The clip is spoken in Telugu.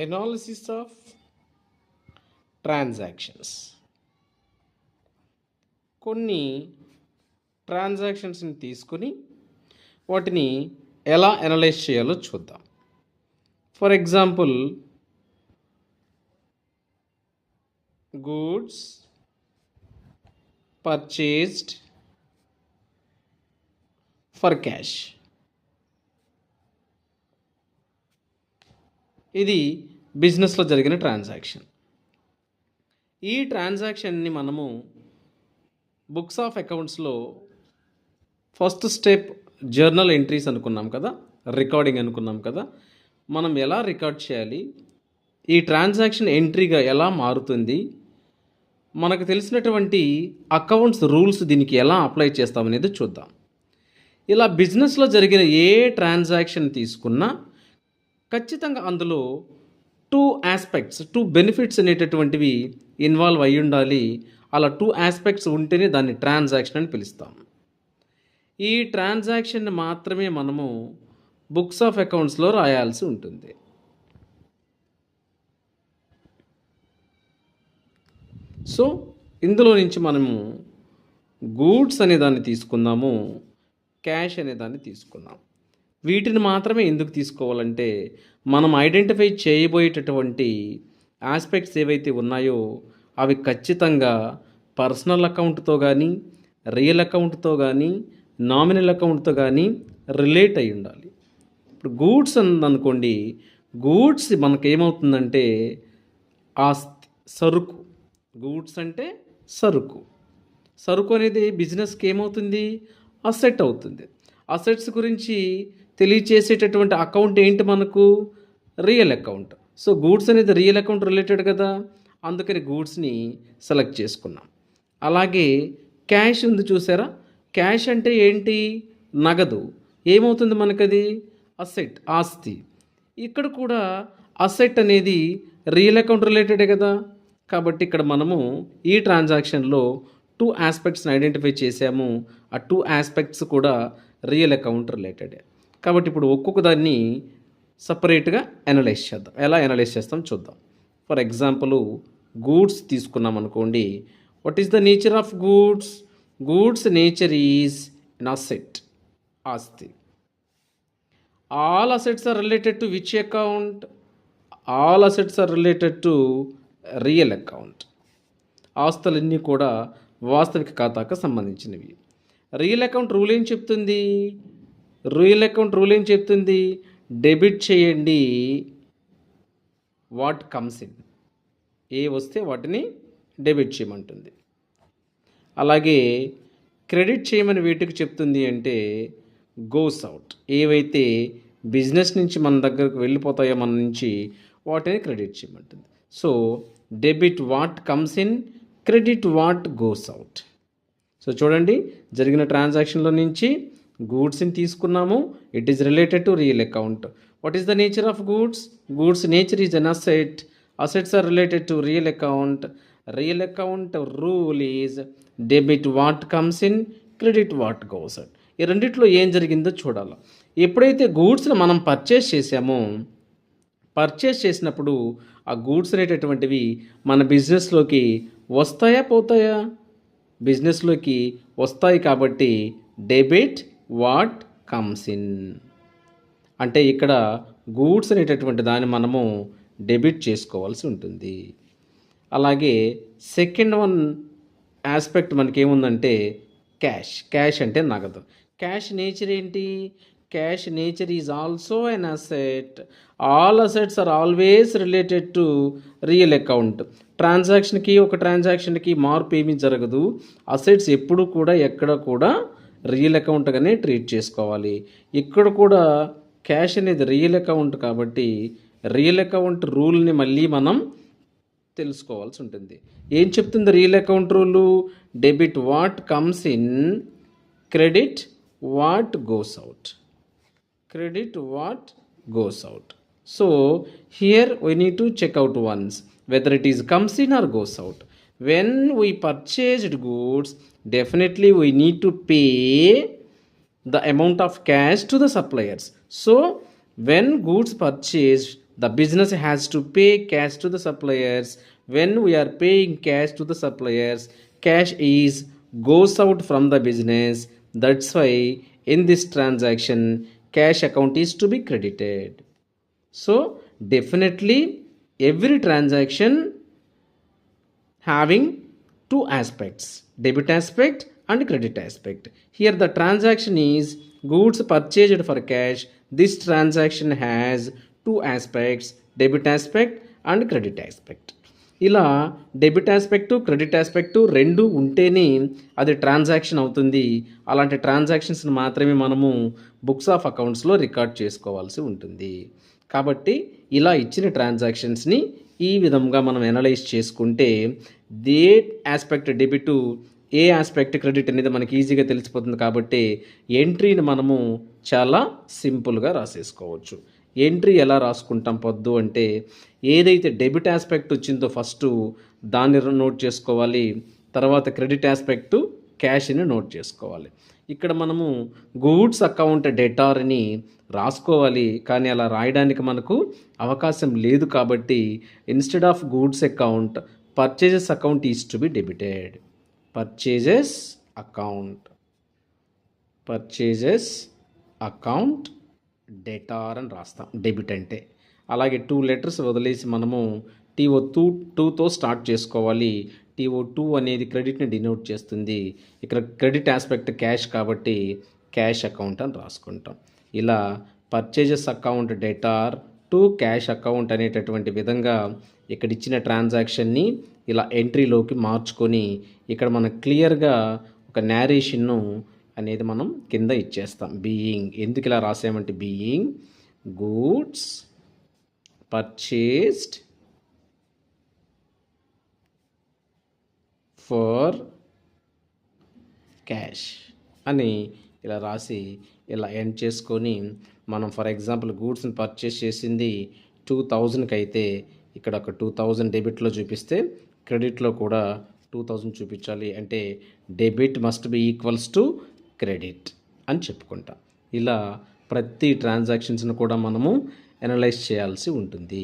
Analysis of transactions. కొన్ని ట్రాన్సాక్షన్స్ని తీసుకొని వాటిని ఎలా అనలైజ్ చేయాలో చూద్దాం. For example, goods purchased for cash. ఇది బిజినెస్లో జరిగిన ట్రాన్సాక్షన్. ఈ ట్రాన్సాక్షన్ని మనము బుక్స్ ఆఫ్ అకౌంట్స్లో ఫస్ట్ స్టెప్ జర్నల్ ఎంట్రీస్ అనుకున్నాం కదా, రికార్డింగ్ అనుకున్నాం కదా. మనం ఎలా రికార్డ్ చేయాలి, ఈ ట్రాన్సాక్షన్ ఎంట్రీగా ఎలా మారుతుంది, మనకు తెలిసినటువంటి అకౌంట్స్ రూల్స్ దీనికి ఎలా అప్లై చేస్తామనేది చూద్దాం. ఇలా బిజినెస్లో జరిగిన ఏ ట్రాన్సాక్షన్ తీసుకున్నా ఖచ్చితంగా అందులో టూ ఆస్పెక్ట్స్, టూ బెనిఫిట్స్ అనేటటువంటివి ఇన్వాల్వ్ అయి ఉండాలి. అలా టూ ఆస్పెక్ట్స్ ఉంటేనే దాన్ని ట్రాన్సాక్షన్ అని పిలుస్తాం. ఈ ట్రాన్సాక్షన్ని మాత్రమే మనము బుక్స్ ఆఫ్ అకౌంట్స్లో రాయాల్సి ఉంటుంది. సో ఇందులో నుంచి మనము గూడ్స్ అనే దాన్ని తీసుకుందాము, క్యాష్ అనే దాన్ని తీసుకుందాం. వీటిని మాత్రమే ఎందుకు తీసుకోవాలంటే, మనం ఐడెంటిఫై చేయబోయేటటువంటి ఆస్పెక్ట్స్ ఏవైతే ఉన్నాయో అవి ఖచ్చితంగా పర్సనల్ అకౌంట్తో కానీ, రియల్ అకౌంట్తో కానీ, నామినల్ అకౌంట్తో కానీ రిలేట్ అయి ఉండాలి. ఇప్పుడు గూడ్స్ అనుకోండి, గూడ్స్ మనకేమవుతుందంటే ఆస్తి, సరుకు. గూడ్స్ అంటే సరుకు. సరుకు అనేది బిజినెస్కి ఏమవుతుంది, అసెట్ అవుతుంది. అసెట్స్ గురించి తెలియచేసేటటువంటి అకౌంట్ ఏంటి మనకు, రియల్ అకౌంట్. సో గూడ్స్ అనేది రియల్ అకౌంట్ రిలేటెడ్ కదా, అందుకని గూడ్స్ని సెలెక్ట్ చేసుకున్నాం. అలాగే క్యాష్ ఉంది చూసారా, క్యాష్ అంటే ఏంటి, నగదు. ఏమవుతుంది మనకది, అసెట్, ఆస్తి. ఇక్కడ కూడా అసెట్ అనేది రియల్ అకౌంట్ రిలేటెడే కదా. కాబట్టి ఇక్కడ మనము ఈ ట్రాన్సాక్షన్లో టూ ఆస్పెక్ట్స్ని ఐడెంటిఫై చేసాము. ఆ టూ ఆస్పెక్ట్స్ కూడా రియల్ అకౌంట్ రిలేటెడే. కాబట్టి ఇప్పుడు ఒక్కొక్క దాన్ని సపరేట్గా అనలైజ్ చేద్దాం. ఎలా అనలైజ్ చేస్తాం చూద్దాం. ఫర్ ఎగ్జాంపుల్, గూడ్స్ తీసుకున్నాం అనుకోండి. What is the nature of goods? Goods nature is an asset, ఆస్తి. All assets are related to which account? All assets are related to real account. ఆస్తులన్నీ కూడా వాస్తవిక ఖాతాకు సంబంధించినవి. రియల్ అకౌంట్ రూల్ ఏం చెప్తుంది? రియల్ అకౌంట్ రూల్ ఏం చెప్తుంది? డెబిట్ చేయండి వాట్ కమ్స్ ఇన్. ఏ వస్తే వాటిని డెబిట్ చేయమంటుంది. అలాగే క్రెడిట్ చేయమని వీటికి చెప్తుంది అంటే గోస్ అవుట్. ఏవైతే బిజినెస్ నుంచి మన దగ్గరకు వెళ్ళిపోతాయో మన నుంచి, వాటిని క్రెడిట్ చేయమంటుంది. So debit what comes in, credit what goes out. So చూడండి, జరిగిన ట్రాన్సాక్షన్లో నుంచి గూడ్స్ని తీసుకున్నాము. It is related to real account. What is the nature of goods? Goods nature is an asset. Assets are related to real account. Real account rule is debit what comes in, credit what goes out. ఈ రెండిట్లో ఏం జరిగిందో చూడాలి. ఎప్పుడైతే గూడ్స్ని మనం పర్చేస్ చేసామో, పర్చేస్ చేసినప్పుడు ఆ గూడ్స్ అనేటటువంటివి మన బిజినెస్లోకి వస్తాయా పోతాయా? బిజినెస్లోకి వస్తాయి. కాబట్టి డెబిట్ వాట్ కమ్స్ ఇన్ అంటే ఇక్కడ గూడ్స్ అనేటటువంటి దాన్ని మనము డెబిట్ చేసుకోవాల్సి ఉంటుంది. అలాగే సెకండ్ వన్ ఆస్పెక్ట్ మనకేముందంటే క్యాష్. క్యాష్ అంటే నగదు. క్యాష్ నేచర్ ఏంటి? Cash nature is also an asset. All assets are always related to real account. ట్రాన్సాక్షన్కి ఒక ట్రాన్సాక్షన్కి మార్పు ఏమీ జరగదు. అసెట్స్ ఎప్పుడు కూడా ఎక్కడ కూడా రియల్ అకౌంట్గానే ట్రీట్ చేసుకోవాలి. ఇక్కడ కూడా క్యాష్ అనేది రియల్ అకౌంట్ కాబట్టి రియల్ అకౌంట్ రూల్ని మళ్ళీ మనం తెలుసుకోవాల్సి ఉంటుంది. ఏం చెప్తుంది real account rule? Debit what comes in, credit what goes out. Credit what goes out. So here we need to check out once whether it is comes in or goes out. When we purchased goods, definitely we need to pay the amount of cash to the suppliers. So when goods purchased, the business has to pay cash to the suppliers. When we are paying cash to the suppliers, cash is goes out from the business. That's why in this transaction cash account is to be credited. So definitely every transaction having two aspects, debit aspect and credit aspect. Here the transaction is goods purchased for cash. This transaction has two aspects, debit aspect and credit aspect. ఇలా డెబిట్ ఆస్పెక్టు క్రెడిట్ ఆస్పెక్టు రెండు ఉంటేనే అది ట్రాన్సాక్షన్ అవుతుంది. అలాంటి ట్రాన్సాక్షన్స్ని మాత్రమే మనము బుక్స్ ఆఫ్ అకౌంట్స్లో రికార్డ్ చేసుకోవాల్సి ఉంటుంది. కాబట్టి ఇలా ఇచ్చిన ట్రాన్సాక్షన్స్ని ఈ విధంగా మనం అనలైజ్ చేసుకుంటే ఏ ఆస్పెక్ట్ డెబిట్ ఏ ఆస్పెక్ట్ క్రెడిట్ అనేది మనకి ఈజీగా తెలిసిపోతుంది. కాబట్టి ఎంట్రీని మనము చాలా సింపుల్గా రాసేసుకోవచ్చు. ఎంట్రీ ఎలా రాసుకుంటాం పొద్దు అంటే ఏదైతే డెబిట్ ఆస్పెక్ట్ వచ్చిందో ఫస్ట్ దాన్ని నోట్ చేసుకోవాలి. తర్వాత క్రెడిట్ ఆస్పెక్టు క్యాష్ని నోట్ చేసుకోవాలి. ఇక్కడ మనము గూడ్స్ అకౌంట్ డెటార్ని రాసుకోవాలి, కానీ అలా రాయడానికి మనకు అవకాశం లేదు. కాబట్టి instead of goods account purchases account is to be debited. Purchases account debtor అని రాస్తాం డెబిట్ అంటే. అలాగే 2 లెటర్స్ వదిలేసి మనము TO2తో స్టార్ట్ చేసుకోవాలి. TO2 అనేది క్రెడిట్ని డినోట్ చేస్తుంది. ఇక్కడ క్రెడిట్ ఆస్పెక్ట్ క్యాష్ కాబట్టి క్యాష్ అకౌంట్ అని రాసుకుంటాం. ఇలా purchases account debtor to cash account అనేటటువంటి విధంగా ఇక్కడ ఇచ్చిన ట్రాన్సాక్షన్ని ఇలా ఎంట్రీలోకి మార్చుకొని ఇక్కడ మనం క్లియర్గా ఒక నేరేషన్ను అనేది మనం కింద ఇచ్చేస్తాం. బీయింగ్ ఎందుకు ఇలా రాసామంటే being goods purchased for cash అని ఇలా రాసి ఇలా ఎండ్ చేసుకొని మనం ఫర్ ఎగ్జాంపుల్ గూడ్స్ని పర్చేస్ చేసింది 2000కి అయితే ఇక్కడ ఒక 2000 డెబిట్లో చూపిస్తే క్రెడిట్లో కూడా 2000 చూపించాలి. అంటే debit must be equals to credit అని చెప్పుకుంటాం. ఇలా ప్రతి ట్రాన్సాక్షన్స్ను కూడా మనము అనలైజ్ చేయాల్సి ఉంటుంది.